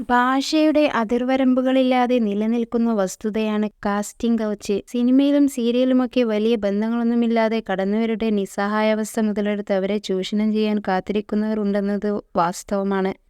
ഭാഷയുടെ അതിർവരമ്പുകളില്ലാതെ നിലനിൽക്കുന്ന വസ്തുതയാണ് കാസ്റ്റിംഗ് കൗച്ച്. സിനിമയിലും സീരിയലുമൊക്കെ വലിയ ബന്ധങ്ങളൊന്നുമില്ലാതെ കടന്നുവരുടെ നിസ്സഹായാവസ്ഥ മുതലെടുത്ത് അവരെ ചൂഷണം ചെയ്യാൻ കാത്തിരിക്കുന്നവർ ഉണ്ടെന്നത് വാസ്തവമാണ്.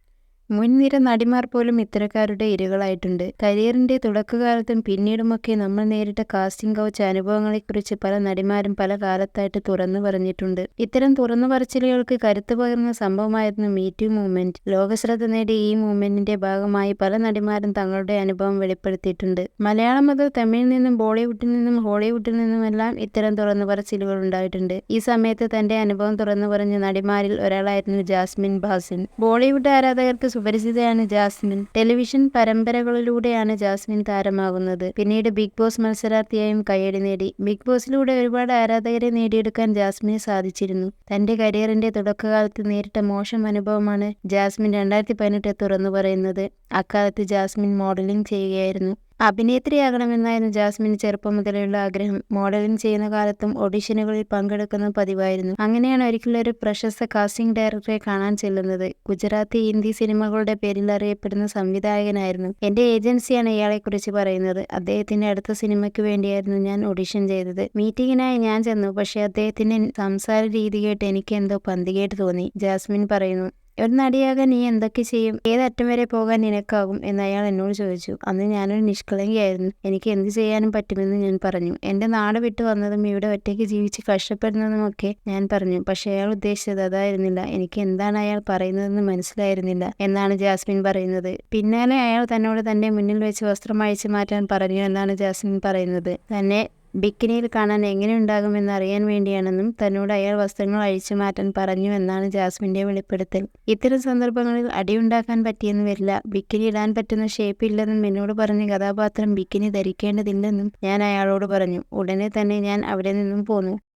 മുൻനിര നടിമാർ പോലും ഇത്തരക്കാരുടെ ഇരകളായിട്ടുണ്ട്. കരിയറിന്റെ തുടക്കകാലത്തും പിന്നീടുമൊക്കെ നമ്മൾ നേരിട്ട കാസ്റ്റിംഗ് കൗച്ച് അനുഭവങ്ങളെക്കുറിച്ച് പല നടിമാരും പല കാലത്തായിട്ട് തുറന്നു പറഞ്ഞിട്ടുണ്ട്. ഇത്തരം തുറന്നു പറച്ചിലുകൾക്ക് കരുത്ത് പകർന്ന സംഭവമായിരുന്നു മീറ്റു മൂവ്മെന്റ്. ലോകശ്രദ്ധ നേടിയ ഈ മൂവ്മെന്റിന്റെ ഭാഗമായി പല നടിമാരും തങ്ങളുടെ അനുഭവം വെളിപ്പെടുത്തിയിട്ടുണ്ട്. മലയാളം മുതൽ തമിഴിൽ നിന്നും ബോളിവുഡിൽ നിന്നും ഹോളിവുഡിൽ നിന്നുമെല്ലാം ഇത്തരം തുറന്നു പറച്ചിലുകൾ ഉണ്ടായിട്ടുണ്ട്. ഈ സമയത്ത് തന്റെ അനുഭവം തുറന്നു പറഞ്ഞ നടിമാരിൽ ഒരാളായിരുന്നു ജാസ്മിൻ ഭാസിൻ. ബോളിവുഡ് ആരാധകർക്ക് സുപരിചിതയാണ് ജാസ്മിൻ. ടെലിവിഷൻ പരമ്പരകളിലൂടെയാണ് ജാസ്മിൻ താരമാകുന്നത്. പിന്നീട് ബിഗ് ബോസ് മത്സരാർത്ഥിയായും കയ്യടി നേടി. ബിഗ് ബോസിലൂടെ ഒരുപാട് ആരാധകരെ നേടിയെടുക്കാൻ ജാസ്മിന് സാധിച്ചിരുന്നു. തന്റെ കരിയറിന്റെ തുടക്കകാലത്ത് നേരിട്ട മോശം അനുഭവമാണ് ജാസ്മിൻ 2018 തുറന്നു പറയുന്നത്. അക്കാലത്ത് ജാസ്മിൻ മോഡലിംഗ് ചെയ്യുകയായിരുന്നു. അഭിനേത്രിയാകണമെന്നായിരുന്നു ജാസ്മിന് ചെറുപ്പം മുതലുള്ള ആഗ്രഹം. മോഡലിംഗ് ചെയ്യുന്ന കാലത്തും ഓഡിഷനുകളിൽ പങ്കെടുക്കുന്നത് പതിവായിരുന്നു. അങ്ങനെയാണ് ഒരിക്കൽ ഒരു പ്രശസ്ത കാസ്റ്റിംഗ് ഡയറക്ടറെ കാണാൻ ചെല്ലുന്നത്. ഗുജറാത്തി, ഹിന്ദി സിനിമകളുടെ പേരിൽ അറിയപ്പെടുന്ന സംവിധായകനായിരുന്നു. എന്റെ ഏജൻസിയാണ് ഇയാളെക്കുറിച്ച് പറയുന്നത്. അദ്ദേഹത്തിന്റെ അടുത്ത സിനിമയ്ക്ക് വേണ്ടിയായിരുന്നു ഞാൻ ഓഡിഷൻ ചെയ്തത്. മീറ്റിംഗിനായി ഞാൻ ചെന്നു. പക്ഷേ അദ്ദേഹത്തിന്റെ സംസാര രീതി കേട്ട് എനിക്ക് എന്തോ പന്തികേട് തോന്നി. ജാസ്മിൻ പറയുന്നു. ഒരു നടിയാകാൻ നീ എന്തൊക്കെ ചെയ്യും? ഏതറ്റം വരെ പോകാൻ നിനക്കാകും എന്ന് അയാൾ എന്നോട് ചോദിച്ചു. അന്ന് ഞാനൊരു നിഷ്കളങ്കയായിരുന്നു. എനിക്ക് എന്ത് ചെയ്യാനും പറ്റുമെന്ന് ഞാൻ പറഞ്ഞു. എന്റെ നാട് വിട്ടു വന്നതും ഇവിടെ ഒറ്റയ്ക്ക് ജീവിച്ച് കഷ്ടപ്പെടുന്നതുമൊക്കെ ഞാൻ പറഞ്ഞു. പക്ഷെ അയാൾ ഉദ്ദേശിച്ചത് അതായിരുന്നില്ല. എനിക്ക് എന്താണ് അയാൾ പറയുന്നതെന്ന് മനസ്സിലായിരുന്നില്ല എന്നാണ് ജാസ്മിൻ പറയുന്നത്. പിന്നാലെ അയാൾ തന്നോട് തന്റെ മുന്നിൽ വെച്ച് വസ്ത്രം അഴിച്ചു മാറ്റാൻ പറഞ്ഞു എന്നാണ് ജാസ്മിൻ പറയുന്നത്. തന്നെ ബിക്കിനിയിൽ കാണാൻ എങ്ങനെയുണ്ടാകുമെന്ന് അറിയാൻ വേണ്ടിയാണെന്നും തന്നോട് അയാൾ വസ്ത്രങ്ങൾ അഴിച്ചു മാറ്റാൻ പറഞ്ഞു എന്നാണ് ജാസ്മിന്റെ വെളിപ്പെടുത്തൽ. ഇത്തരം സന്ദർഭങ്ങളിൽ അടിയുണ്ടാക്കാൻ പറ്റിയെന്ന് വരില്ല. ബിക്കിനി ഇടാൻ പറ്റുന്ന ഷേപ്പ് ഇല്ലെന്നും എന്നോട് പറഞ്ഞ കഥാപാത്രം ബിക്കിനി ധരിക്കേണ്ടതില്ലെന്നും ഞാൻ അയാളോട് പറഞ്ഞു. ഉടനെ തന്നെ ഞാൻ അവിടെ നിന്നും പോന്നു.